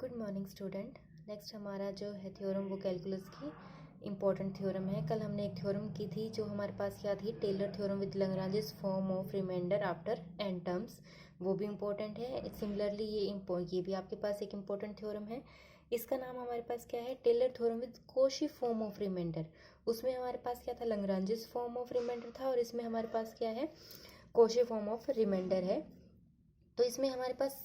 Good morning student. Next हमारा जो है थ्योरम वो कैलकुलस की इम्पोर्टेंट थ्योरम है। कल हमने एक थ्योरम की थी जो हमारे पास क्या थी, Taylor theorem with Lagrange's form of reminder after n terms. वो भी इम्पोर्टेंट है। सिमिलरली ये भी आपके पास एक इम्पोर्टेंट थ्योरम है। इसका नाम हमारे पास क्या है, Taylor theorem with Cauchy form of reminder. उसमें हमारे पास क्या था, लैग्रांजेस फॉर्म ऑफ रिमाइंडर था, और इसमें हमारे पास क्या है, कॉची फॉर्म ऑफ रिमाइंडर है। तो इसमें हमारे पास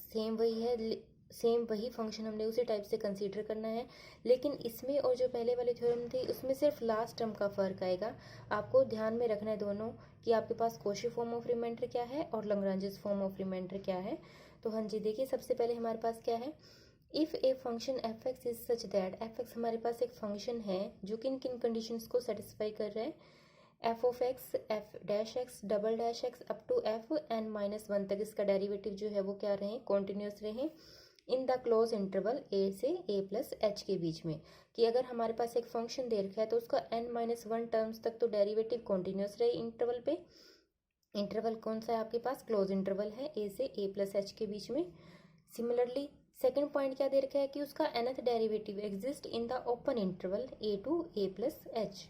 सेम वही फंक्शन हमने उसी टाइप से कंसीडर करना है, लेकिन इसमें और जो पहले वाली थ्योरम थी उसमें सिर्फ लास्ट टर्म का फर्क आएगा। आपको ध्यान में रखना है दोनों, कि आपके पास कॉची फॉर्म ऑफ रिमाइंडर क्या है और लैग्रांजेस फॉर्म ऑफ रिमाइंडर क्या है। तो हाँ जी, देखिए सबसे पहले हमारे पास क्या है, if a function F x is such that, F x हमारे पास एक फंक्शन है जो किन किन कंडीशंस को सेटिस्फाई कर रहा है, f of x, F dash x, double dash x up to f N minus one तक इसका डेरिवेटिव जो है वो क्या रहे, कॉन्टिन्यूस रहे इन द क्लोज इंटरवल ए से ए प्लस एच के बीच में। कि अगर हमारे पास एक फंक्शन दे रखा है तो उसका एन माइनस वन टर्म्स तक तो डेरिवेटिव कॉन्टिन्यूस रहे इंटरवल पे। इंटरवल कौन सा है आपके पास, क्लोज इंटरवल है ए से ए प्लस एच के बीच में। सिमिलरली सेकेंड पॉइंट क्या दे रखा है कि उसका nth derivative exist in the open interval a to a plus h.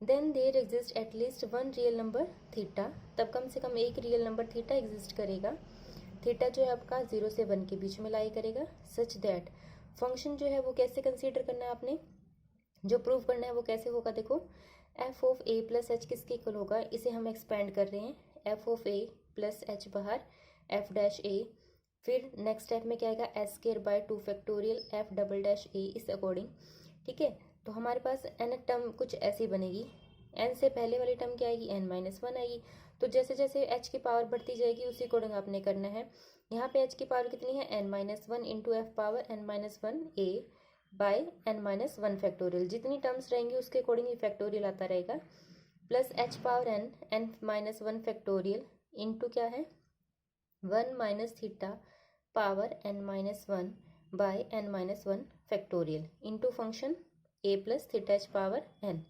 Then there exist at least one real number theta, तब कम से कम एक रियल नंबर थीटा एग्जिस्ट करेगा। थीटा जो है आपका 0 से 1 के बीच में लाई करेगा। सच दैट फंक्शन जो है वो कैसे कंसीडर करना है आपने, जो प्रूव करना है वो कैसे होगा, देखो F of A plus H किसके इक्वल होगा, इसे हम एक्सपेंड कर रहे हैं, F of A plus H बाहर, एफ डैश ए, फिर नेक्स्ट स्टेप में क्या आएगा, S square by 2 factorial F double dash A इस अकॉर्डिंग। ठीक है, तो हमारे पास एन टर्म कुछ ऐसी बनेगी, एन से पहले वाली टर्म क्या आएगी, एन माइनस वन आएगी। तो जैसे जैसे एच की पावर बढ़ती जाएगी उसी अकॉर्डिंग आपने करना है। यहाँ पे एच की पावर कितनी है, N minus one into F power N minus one A by N minus one factorial, जितनी टर्म्स रहेंगी उसके अकॉर्डिंग ही फैक्टोरियल आता रहेगा, plus H power N N minus one factorial into क्या है, one minus theta power N minus one by N minus one factorial into function A plus theta H power N.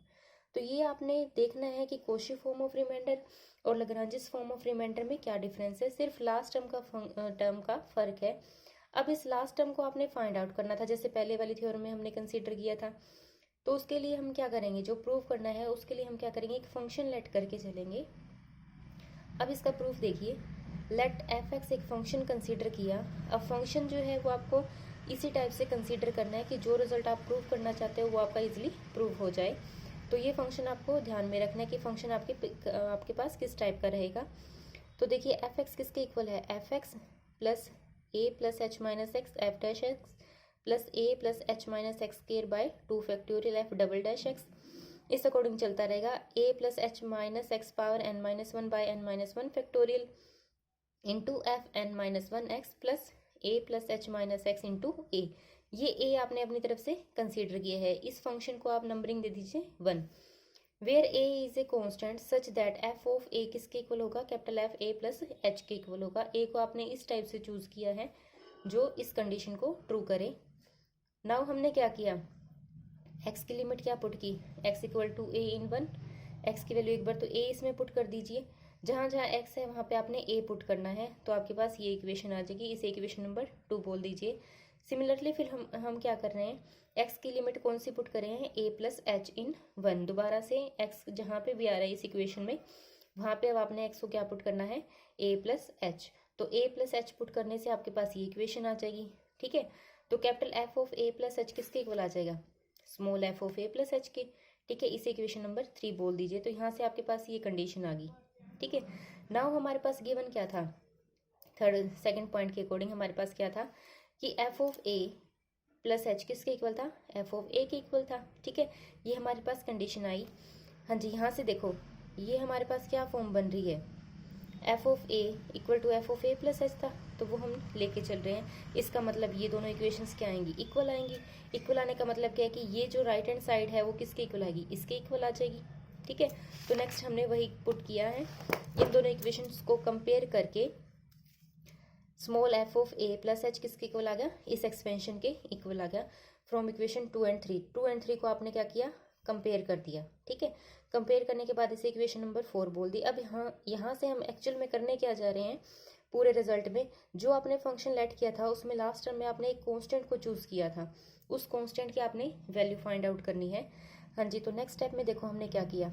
तो ये आपने देखना है कि कॉची फॉर्म ऑफ रिमाइंडर और Lagrange's form of reminder में क्या डिफरेंस है, सिर्फ लास्ट टर्म का फर्क है। अब इस लास्ट टर्म को आपने फाइंड आउट करना था, जैसे पहले वाली थ्योरम में हमने कंसीडर किया था। तो उसके लिए हम क्या करेंगे, जो प्रूव करना है उसके लिए हम क्या करेंगे, एक फंक्शन लेट करके चलेंगे। अब इसका प्रूफ देखिए, लेट एफ एक्स एक फंक्शन कंसीडर किया। अब फंक्शन जो है वो आपको इसी टाइप से कंसीडर करना है कि जो रिजल्ट आप प्रूव करना चाहते हो वो आपका इजीली प्रूव हो जाए। तो ये फंक्शन आपको ध्यान में रखना है कि फंक्शन आपके पास किस टाइप का रहेगा। तो देखिए एफ एक्स किसके इक्वल है, F X plus A plus H minus X F dash X plus A plus H minus X square by 2 factorial F double dash X इस अकॉर्डिंग चलता रहेगा, A plus H minus X power N minus one by N minus one factorial into F N minus one X plus A plus H minus X into A. ये A आपने अपनी तरफ से consider किया है। इस फंक्शन को आप नंबरिंग दे दीजिए 1, where A is a constant such that F of A किसके इक्वल होगा, capital F A plus H के इक्वल होगा। ए को आपने इस टाइप से चूज किया है जो इस कंडीशन को ट्रू करे। नाउ हमने क्या किया, एक्स की लिमिट क्या पुट की, x equal to a in one, x की वैल्यू एक बार तो ए इसमें पुट कर दीजिए, जहाँ जहाँ एक्स है वहाँ पे आपने ए पुट करना है, तो आपके पास ये इक्वेशन आ जाएगी, इसे इक्वेशन नंबर 2 बोल दीजिए। सिमिलरली फिर हम क्या कर रहे हैं, एक्स की लिमिट कौन सी पुट कर रहे हैं, ए प्लस एच इन वन। दोबारा से एक्स जहाँ पे भी आ रहा है इस इक्वेशन में वहाँ पे अब आपने एक्स को क्या पुट करना है, ए प्लस एच। तो ए प्लस एच पुट करने से आपके पास ये इक्वेशन आ जाएगी। ठीक है, तो capital F of A plus H किसके इक्वल आ जाएगा, small F of A plus H के। ठीक है, इसे इक्वेशन नंबर 3 बोल दीजिए। तो यहाँ से आपके पास ये कंडीशन आ गई। ठीक है, नाउ हमारे पास गिवन क्या था, सेकंड पॉइंट के अकॉर्डिंग हमारे पास क्या था कि F of A plus H किसके इक्वल था, एफ ऑफ ए के इक्वल था। ठीक है, ये हमारे पास कंडीशन आई। हाँ जी, यहाँ से देखो ये हमारे पास क्या फॉर्म बन रही है, f of a equal to f of A plus h था, तो वो हम लेके चल रहे हैं। इसका मतलब ये दोनों इक्वेशंस क्या आएंगी, इक्वल आएंगी। इक्वल आने का मतलब क्या है कि ये जो राइट हैंड साइड है वो किसके इक्वल आएगी, इसके इक्वल आ जाएगी। ठीक है, तो नेक्स्ट हमने वही पुट किया है, इन दोनों इक्वेशंस को कंपेयर करके small F of A plus H किसके इक्वल आ गया, इस एक्सपेंशन के इक्वल आ गया फ्रॉम इक्वेशन 2 एंड 3। 2 एंड 3 को आपने क्या किया, कंपेयर कर दिया। ठीक है, कंपेयर करने के बाद इसे इक्वेशन नंबर 4 बोल दी। अब यहाँ से हम एक्चुअल में करने क्या जा रहे हैं, पूरे रिजल्ट में जो आपने फंक्शन लेट किया था उसमें लास्ट टर्म में आपने एक कांस्टेंट को चूज किया था, उस कांस्टेंट की आपने वैल्यू फाइंड आउट करनी है। हाँ जी, तो नेक्स्ट स्टेप में देखो हमने क्या किया।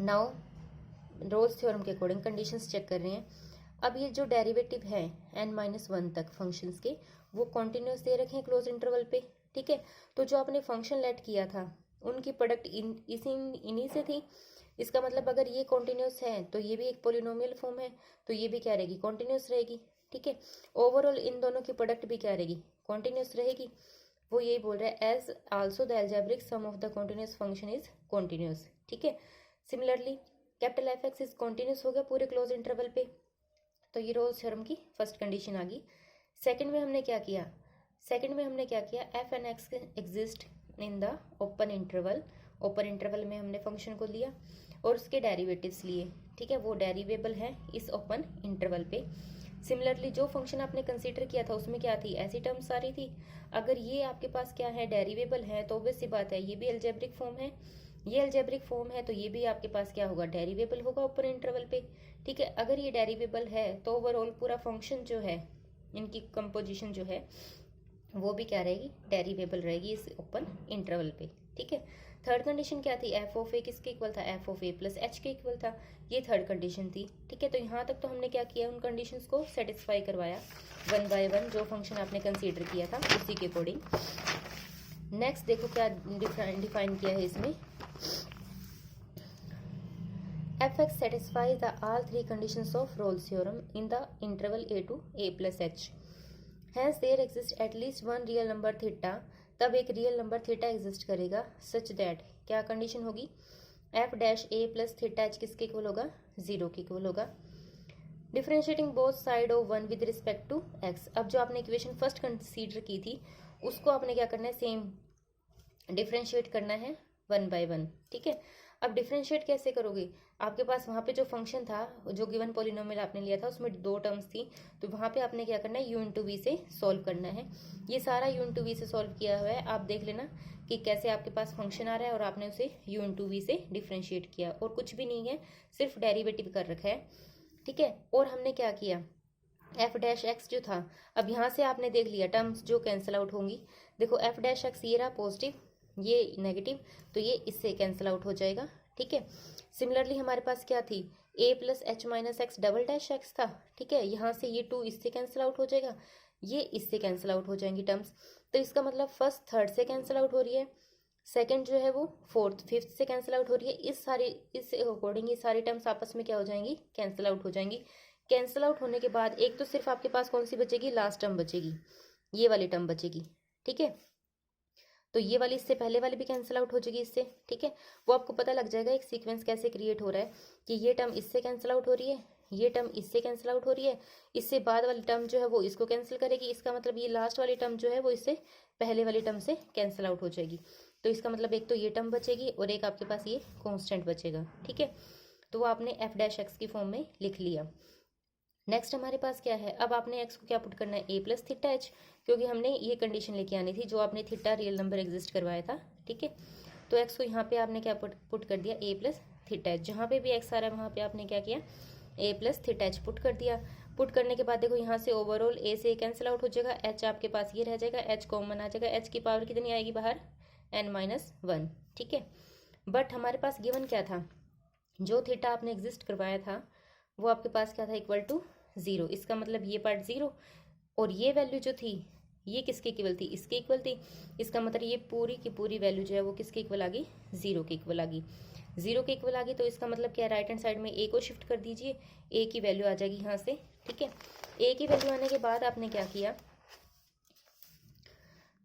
नाउ रोल्स थ्योरम के अकॉर्डिंग कंडीशंस चेक कर रहे हैं। अब ये जो डेरिवेटिव है n-1 तक फंक्शंस के, वो कॉन्टिन्यूस दे रखे हैं क्लोज इंटरवल पे, ठीक है। तो जो आपने फंक्शन लेट किया था उनकी प्रोडक्ट इन्हीं से थी। इसका मतलब अगर ये कॉन्टिन्यूस है तो ये भी एक पोलिनोमियल फॉर्म है, तो ये भी क्या रहेगी, कॉन्टिन्यूस रहेगी, ठीक है। ओवरऑल इन दोनों की प्रोडक्ट भी क्या रहेगी, कॉन्टिन्यूस रहेगी। वो यही बोल रहा है as also the algebraic sum of the continuous function is continuous, ठीक है। Similarly capital f x is continuous हो गया पूरे क्लोज इंटरवल पे, तो ये रोल्स थ्योरम की फर्स्ट कंडीशन आ गई। सेकंड में हमने क्या किया, f n x exist in the open interval. Open interval में हमने फंक्शन को लिया और उसके डेरिवेटिव्स लिए, ठीक है, वो डेरिवेबल है इस ओपन इंटरवल पे। सिमिलरली जो फंक्शन आपने कंसीडर किया था उसमें क्या थी, ऐसी टर्म्स सारी थी। अगर ये आपके पास क्या है, डेरिवेबल है, तो ऑब्वियस सी बात है ये भी अलजेब्रिक फॉर्म है, ये अलजेब्रिक फॉर्म है, तो ये भी आपके पास क्या होगा, डेरिवेबल होगा ओपन इंटरवल पे, ठीक है। अगर ये डेरिवेबल है तो ओवरऑल पूरा फंक्शन जो है, इनकी कंपोजिशन जो है वो भी क्या रहेगी, डेरिवेबल रहेगी इस ओपन इंटरवल पे, ठीक है। थर्ड कंडीशन क्या थी, एफ ऑफ ए किसके इक्वल था, F of A plus H के इक्वल था, ये थर्ड कंडीशन थी, ठीक है। तो यहाँ तक तो हमने क्या किया, उन कंडीशंस को सेटिस्फाई करवाया वन बाय वन, जो फंक्शन आपने कंसीडर किया था उसी के अकॉर्डिंग। नेक्स्ट देखो क्या डिफाइन किया है इसमें, f x satisfies the all three conditions of Rolle's theorem in the interval a to a plus h, hence there exist at least one real number theta, तब एक रियल नंबर थीटा एग्जिस्ट करेगा such that, क्या condition होगी, f dash a plus theta h किसके equal होगा, 0 के equal होगा। Differentiating both side of one with respect to x, अब जो आपने इक्वेशन फर्स्ट कंसीडर की थी उसको आपने क्या करना है, सेम डिफरेंशिएट करना है वन बाय वन, ठीक है। अब डिफरेंशिएट कैसे करोगे, आपके पास वहाँ पे जो फंक्शन था, जो गिवन पॉलिनोमियल आपने लिया था उसमें 2 टर्म्स थी, तो वहाँ पे आपने क्या करना है, u इंटू वी से सॉल्व करना है। ये सारा u इंटू वी से सॉल्व किया हुआ है, आप देख लेना कि कैसे आपके पास फंक्शन आ रहा है और आपने उसे u इंटू वी से डिफ्रेंशिएट किया, और कुछ भी नहीं है, सिर्फ डेरिवेटिव कर रखा है, ठीक है। और हमने क्या किया, एफ डैश एक्स जो था, अब यहाँ से आपने देख लिया टर्म्स जो कैंसिल आउट होंगी, देखो एफ डैश एक्स ये रहा पॉजिटिव, ये नेगेटिव, तो ये इससे कैंसिल आउट हो जाएगा, ठीक है। सिमिलरली हमारे पास क्या थी, A plus H minus X double dash X था, ठीक है। यहाँ से ये 2 इससे कैंसिल आउट हो जाएगा, ये इससे कैंसिल आउट हो जाएंगी टर्म्स, तो इसका मतलब फर्स्ट थर्ड से कैंसिल आउट हो रही है, सेकंड जो है वो फोर्थ फिफ्थ से कैंसिल आउट हो रही है। इस अकॉर्डिंग ये सारी टर्म्स आपस में क्या हो जाएंगी, कैंसिल आउट हो जाएंगी। कैंसिल आउट होने के बाद एक तो सिर्फ आपके पास कौन सी बचेगी, लास्ट टर्म बचेगी, ये वाली टर्म बचेगी, ठीक है। तो ये वाली इससे पहले वाली भी कैंसिल आउट हो जाएगी इससे, ठीक है। वो आपको पता लग जाएगा एक सीक्वेंस कैसे क्रिएट हो रहा है, कि ये टर्म इससे कैंसिल आउट हो रही है, ये टर्म इससे कैंसिल आउट हो रही है, इससे बाद वाली टर्म जो है वो इसको कैंसिल करेगी, इसका मतलब ये लास्ट वाली टर्म जो है वो इससे पहले वाली टर्म से कैंसिल आउट हो जाएगी। तो इसका मतलब एक तो ये टर्म बचेगी और एक आपके पास ये कॉन्स्टेंट बचेगा, ठीक है। तो वो आपने एफ डैश एक्स की फॉर्म में लिख लिया। नेक्स्ट हमारे पास क्या है, अब आपने एक्स को क्या पुट करना है, ए प्लस थीटा एच, क्योंकि हमने ये कंडीशन लेके आनी थी जो आपने थीटा रियल नंबर एग्जिस्ट करवाया था, ठीक है। तो एक्स को यहाँ पे आपने क्या पुट कर दिया, ए प्लस थीटा एच, जहाँ पे भी एक्स आ रहा है वहाँ पे आपने क्या किया, ए प्लस थीटा एच पुट कर दिया। पुट करने के बाद देखो यहाँ से ओवरऑल ए से कैंसिल आउट हो जाएगा, एच आपके पास ये रह जाएगा, एच कॉमन आ जाएगा, एच की पावर कितनी आएगी बाहर, n-1, ठीक है। बट हमारे पास गिवन क्या था, जो थीटा आपने एग्जिस्ट करवाया था वो आपके पास क्या था, इक्वल टू 0, इसका मतलब ये पार्ट 0, और ये वैल्यू जो थी ये किसके इक्वल थी, इसके इक्वल थी, इसका मतलब ये पूरी की पूरी वैल्यू जो है वो किसके इक्वल आ गई, 0 के इक्वल आ गई, 0 के इक्वल आ गई। तो इसका मतलब क्या, राइट हैंड साइड में ए को शिफ्ट कर दीजिए, ए की वैल्यू आ जाएगी यहाँ से, ठीक है। ए की वैल्यू आने के बाद आपने क्या किया,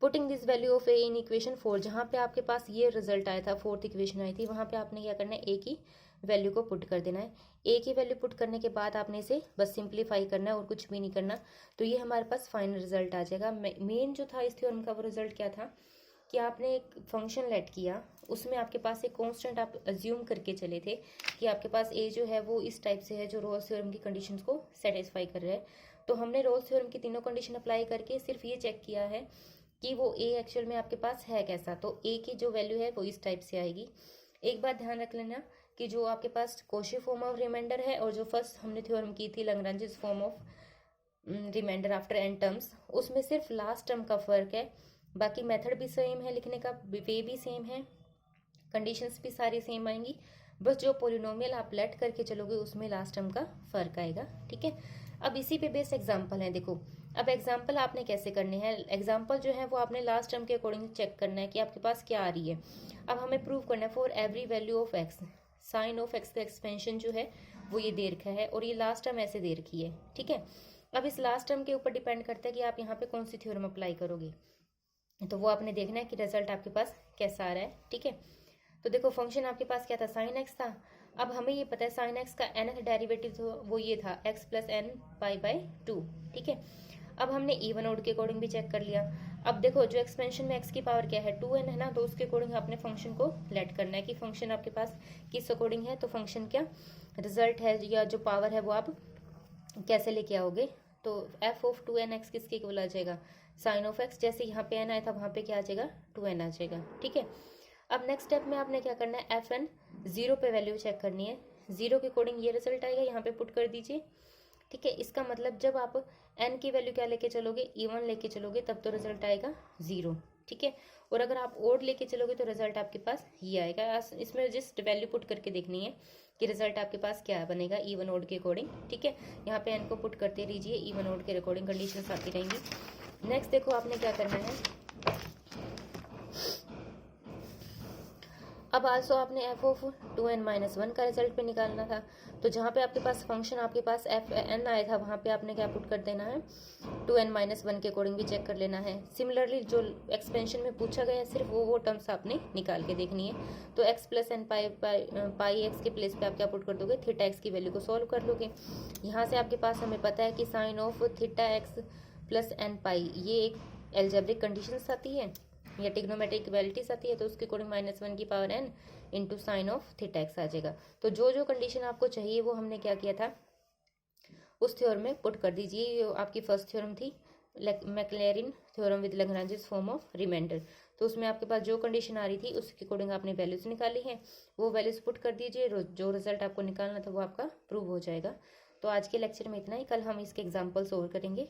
putting this value of A in equation 4, जहाँ पे आपके पास ये रिजल्ट आया था, फोर्थ इक्वेशन आई थी, वहाँ पे आपने क्या करना है, ए की वैल्यू को पुट कर देना है। ए की वैल्यू पुट करने के बाद आपने इसे बस सिंप्लीफाई करना है और कुछ भी नहीं करना, तो ये हमारे पास फाइनल रिजल्ट आ जाएगा। मेन जो था इस थ्योरम का वो रिजल्ट क्या था, कि आपने एक फंक्शन लेट किया, उसमें आपके पास एक कांस्टेंट आप अज्यूम करके चले थे कि आपके पास ए जो है वो इस टाइप से है जो रोल्स थ्योरम की कंडीशंस को सेटिस्फाई कर रहा है। तो हमने रोल्स थ्योरम की तीनों कंडीशन अप्लाई करके सिर्फ ये चेक किया है कि वो ए एक्चुअल में आपके पास है कैसा, तो ए की जो वैल्यू है वो इस टाइप से आएगी। एक बात ध्यान रख लेना कि जो आपके पास कोशी फॉर्म ऑफ रिमाइंडर है और जो फर्स्ट हमने थ्योरम की थी Lagrange form of reminder after n terms, उसमें सिर्फ लास्ट टर्म का फर्क है। बाकी मेथड भी सेम है, लिखने का वे भी सेम है, कंडीशंस भी सारी सेम आएंगी, बस जो पोलिनोमियल आप लेट करके चलोगे उसमें लास्ट टर्म का फर्क आएगा। ठीक है, अब इसी पे बेस्ड एग्जांपल है। देखो अब एग्जांपल आपने कैसे करने हैं, एग्जांपल जो है वो आपने लास्ट टर्म के अकॉर्डिंग चेक करना है कि आपके पास क्या आ रही है। अब हमें प्रूव करना है for every value of x, sine of x का एक्सपेंशन जो है वो ये दे रखा है और ये लास्ट टर्म ऐसे दे रखी है। ठीक है, अब इस लास्ट टर्म के ऊपर डिपेंड करता है कि आप यहाँ पे कौन सी थ्योरम अप्लाई करोगे, तो वो आपने देखना है कि रिजल्ट आपके पास कैसा आ रहा है। ठीक है, तो देखो फंक्शन आपके पास क्या था, साइन एक्स था। अब हमें ये पता है साइन एक्स का nth डेरिवेटिव तो वो ये था x plus N pi by 2। ठीक है, अब हमने इवन ऑड के अकॉर्डिंग भी चेक कर लिया। अब देखो जो एक्सपेंशन में x की पावर क्या है 2n है ना, तो उसके अकॉर्डिंग आपने फंक्शन को लेट करना है कि फंक्शन आपके पास किस अकॉर्डिंग है, तो फंक्शन क्या रिजल्ट है या जो पावर है वो आप कैसे लेके आओगे। तो f ऑफ 2nx किसके इक्वल आ जाएगा, साइन ऑफ x, जैसे यहाँ पे n आया था वहाँ पे क्या आ जाएगा 2n आ जाएगा। ठीक है, अब नेक्स्ट स्टेप में आपने क्या करना है, एफ एन 0 पे वैल्यू चेक करनी है, 0 के अकॉर्डिंग ये रिजल्ट आएगा, यहाँ पे पुट कर दीजिए। ठीक है, इसका मतलब जब आप n की वैल्यू क्या लेके चलोगे, इवन लेके चलोगे तब तो रिजल्ट आएगा 0। ठीक है, और अगर आप ओड लेके चलोगे तो रिजल्ट आपके पास ये आएगा। इसमें जस्ट वैल्यू पुट करके देखनी है कि रिजल्ट आपके पास क्या बनेगा इवन ओड के अकॉर्डिंग। ठीक है, यहाँ पे n को पुट करते रहिए, इवन ओड के अकॉर्डिंग कंडीशन आती रहेंगी। नेक्स्ट देखो आपने क्या करना है, अब आल्सो आपने f ऑफ 2n माइनस 1 का रिजल्ट पे निकालना था। तो जहाँ पे आपके पास फंक्शन आपके पास एफ एन आया था वहाँ पे आपने क्या पुट कर देना है, 2n माइनस 1 के अकॉर्डिंग भी चेक कर लेना है। सिमिलरली जो एक्सपेंशन में पूछा गया है सिर्फ वो टर्म्स आपने निकाल के देखनी है। तो x प्लस एन पाई एक्स के प्लेस पे आप क्या पुट कर दोगे, थीटा एक्स की वैल्यू को सॉल्व कर लोगे। यहाँ से आपके पास हमें पता है कि sine of theta X plus N pi ये एक एल्जेब्रिक कंडीशन आती है या ट्रिग्नोमेट्रिक इक्वालिटीज आती है, तो उसके अकॉर्डिंग माइनस 1 की power n into sine of theta X आ जाएगा। तो जो जो कंडीशन आपको चाहिए वो हमने क्या किया था उस थ्योरम में पुट कर दीजिए। ये आपकी फर्स्ट थ्योरम थी Maclaurin theorem with Lagrange form of remainder, तो उसमें आपके पास जो कंडीशन आ रही थी उसके अकॉर्डिंग आपने वैल्यूज निकाली है, वो वैल्यूज पुट कर दीजिए, जो रिजल्ट आपको निकालना था वो आपका प्रूव हो जाएगा। तो आज के लेक्चर में इतना ही, कल हम इसके एग्जाम्पल सोल्व करेंगे।